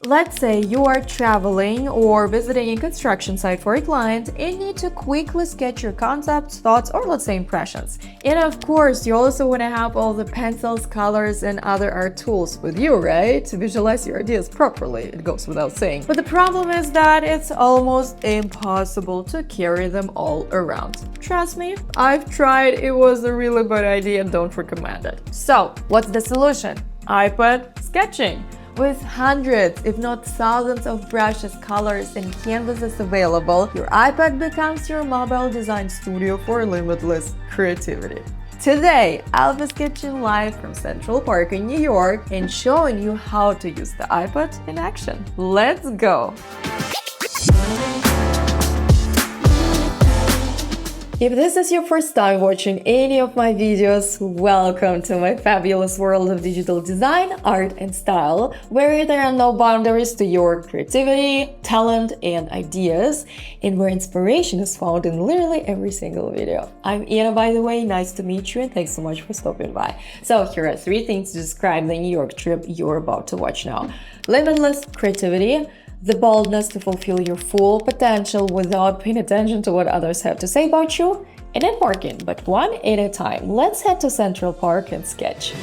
Let's say you are traveling or visiting a construction site for a client and need to quickly sketch your concepts, thoughts, or let's say impressions. And of course, you also want to have all the pencils, colors, and other art tools with you, right? To visualize your ideas properly, it goes without saying. But the problem is that it's almost impossible to carry them all around. Trust me, I've tried, it was a really bad idea, don't recommend it. So, what's the solution? iPad sketching. With hundreds, if not thousands of brushes, colors, and canvases available, your iPad becomes your mobile design studio for limitless creativity. Today, I'll be sketching live from Central Park in New York and showing you how to use the iPad in action. Let's go! If this is your first time watching any of my videos, welcome to my fabulous world of digital design, art, and style, where there are no boundaries to your creativity, talent, and ideas, and where inspiration is found in literally every single video. I'm Anna, by the way, nice to meet you, and thanks so much for stopping by. So here are 3 things to describe the New York trip you're about to watch now. Limitless creativity, the boldness to fulfill your full potential without paying attention to what others have to say about you, and networking, but one at a time. Let's head to Central Park and sketch.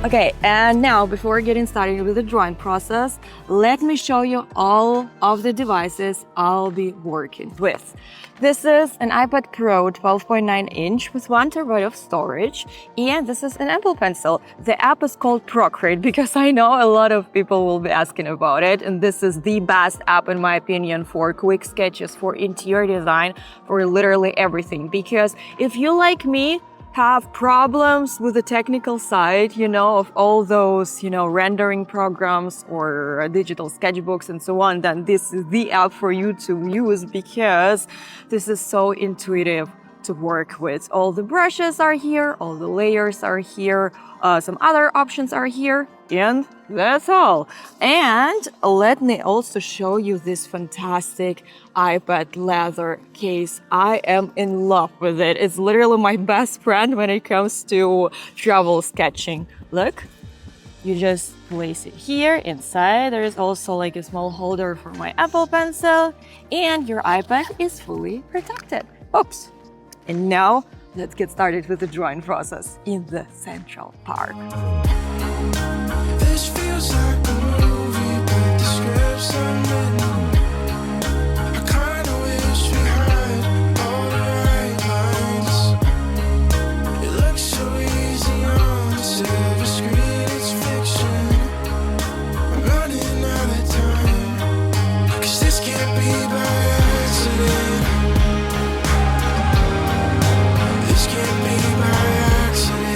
Okay, and now before getting started with the drawing process, let me show you all of the devices I'll be working with. This is an iPad Pro 12.9 inch with 1 TB of storage, and this is an Apple Pencil. The app is called Procreate because I know a lot of people will be asking about it, and this is the best app in my opinion for quick sketches, for interior design, for literally everything. Because if you, like me, have problems with the technical side, of all those, rendering programs or digital sketchbooks and so on, then this is the app for you to use because this is so intuitive to work with. All the brushes are here, all the layers are here, some other options are here, and that's all. And let me also show you this fantastic iPad leather case. I am in love with it. It's literally my best friend when it comes to travel sketching. Look, you just place it here inside. There is also like a small holder for my Apple Pencil, and your iPad is fully protected. Oops. And now let's get started with the drawing process in the Central Park. This feels like a movie, but the script's unwritten. I kinda wish we had all the right lines. It looks so easy on the silver screen, it's fiction. I'm running out of time, 'cause this can't be by accident. This can't be by accident.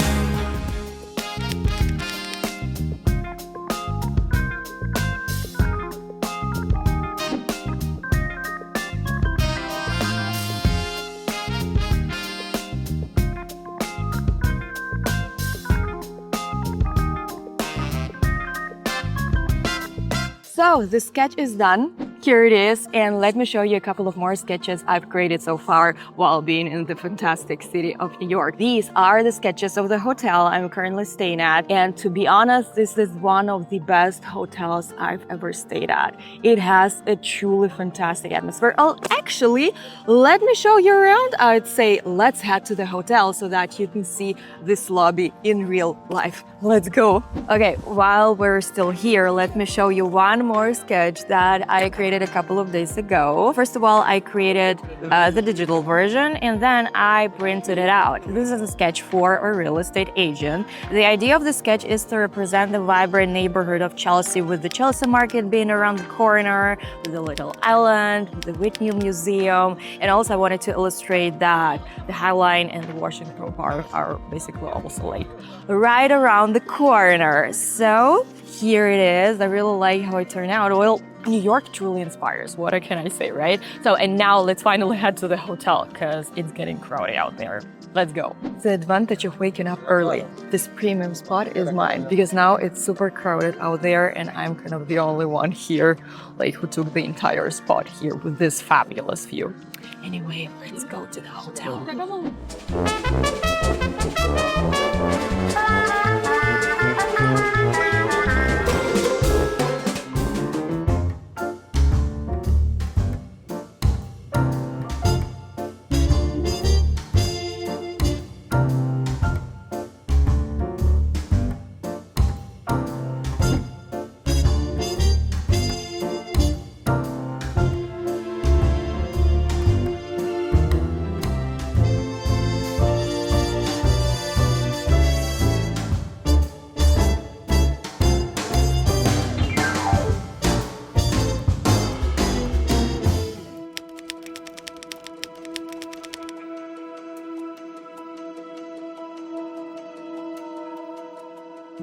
So the sketch is done. Here it is, and let me show you a couple of more sketches I've created so far while being in the fantastic city of New York. These are the sketches of the hotel I'm currently staying at, and to be honest, this is one of the best hotels I've ever stayed at. It has a truly fantastic atmosphere. Oh, actually, let me show you around. I'd say let's head to the hotel so that you can see this lobby in real life. Let's go. Okay, while we're still here, let me show you one more sketch that I created a couple of days ago. First of all, I created the digital version, and then I printed it out. This is a sketch for a real estate agent. The idea of the sketch is to represent the vibrant neighborhood of Chelsea, with the Chelsea market being around the corner, with the little island, the Whitney Museum, and also I wanted to illustrate that the High Line and the Washington Park are basically also like right around the corner. So here it is. I really like how it turned out. Well, New York truly inspires. What can I say, right? So, and now let's finally head to the hotel because it's getting crowded out there. Let's go. The advantage of waking up early. This premium spot is mine because now it's super crowded out there and I'm kind of the only one here, like who took the entire spot here with this fabulous view. Anyway, let's go to the hotel.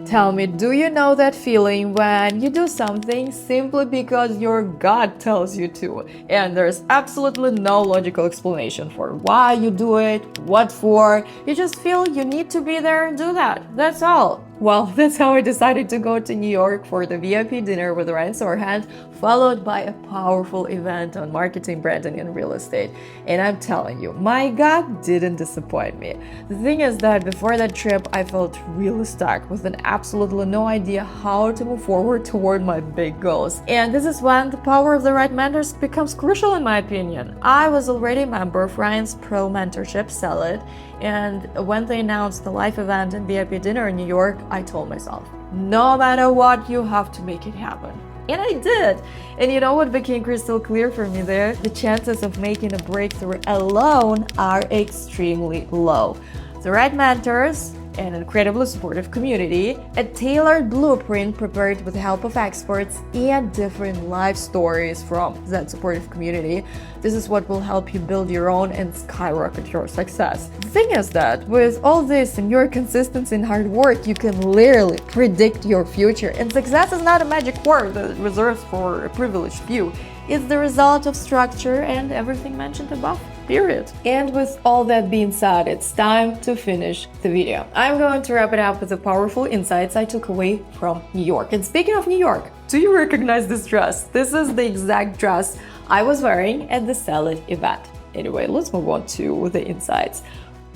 Tell me, do you know that feeling when you do something simply because your gut tells you to, and there's absolutely no logical explanation for why you do it, what for? You just feel you need to be there and do that. That's all. Well, that's how I decided to go to New York for the VIP dinner with Ryan Serhant, followed by a powerful event on marketing, branding, and real estate. And I'm telling you, my gut didn't disappoint me. The thing is that before that trip, I felt really stuck with absolutely no idea how to move forward toward my big goals. And this is when the power of the right mentors becomes crucial in my opinion. I was already a member of Ryan's Pro Mentorship, Sell It, and when they announced the live event and VIP dinner in New York, I told myself, no matter what, you have to make it happen. And I did. And you know what became crystal clear for me there? The chances of making a breakthrough alone are extremely low. The right mentors, an incredibly supportive community, a tailored blueprint prepared with the help of experts, and different life stories from that supportive community. This is what will help you build your own and skyrocket your success. The thing is that with all this and your consistency and hard work, you can literally predict your future. And success is not a magic word that is reserved for a privileged few. It's the result of structure and everything mentioned above. Period. And with all that being said, it's time to finish the video. I'm going to wrap it up with the powerful insights I took away from New York. And speaking of New York, do you recognize this dress? This is the exact dress I was wearing at the Sell It event. Anyway, let's move on to the insights.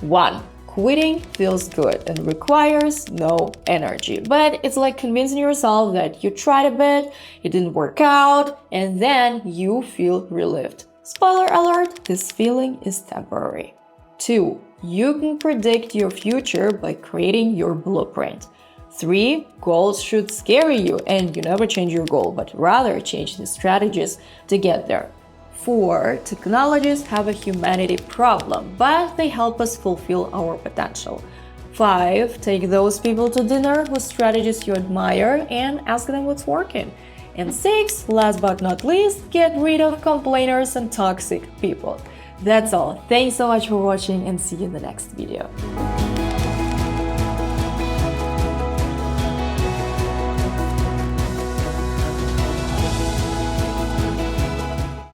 1. Quitting feels good and requires no energy, but it's like convincing yourself that you tried a bit, it didn't work out, and then you feel relieved. Spoiler alert, this feeling is temporary. 2. You can predict your future by creating your blueprint. 3. Goals should scare you and you never change your goal, but rather change the strategies to get there. 4. Technologies have a humanity problem, but they help us fulfill our potential. 5. Take those people to dinner whose strategies you admire and ask them what's working. And 6, last but not least, get rid of complainers and toxic people. That's all. Thanks so much for watching and see you in the next video.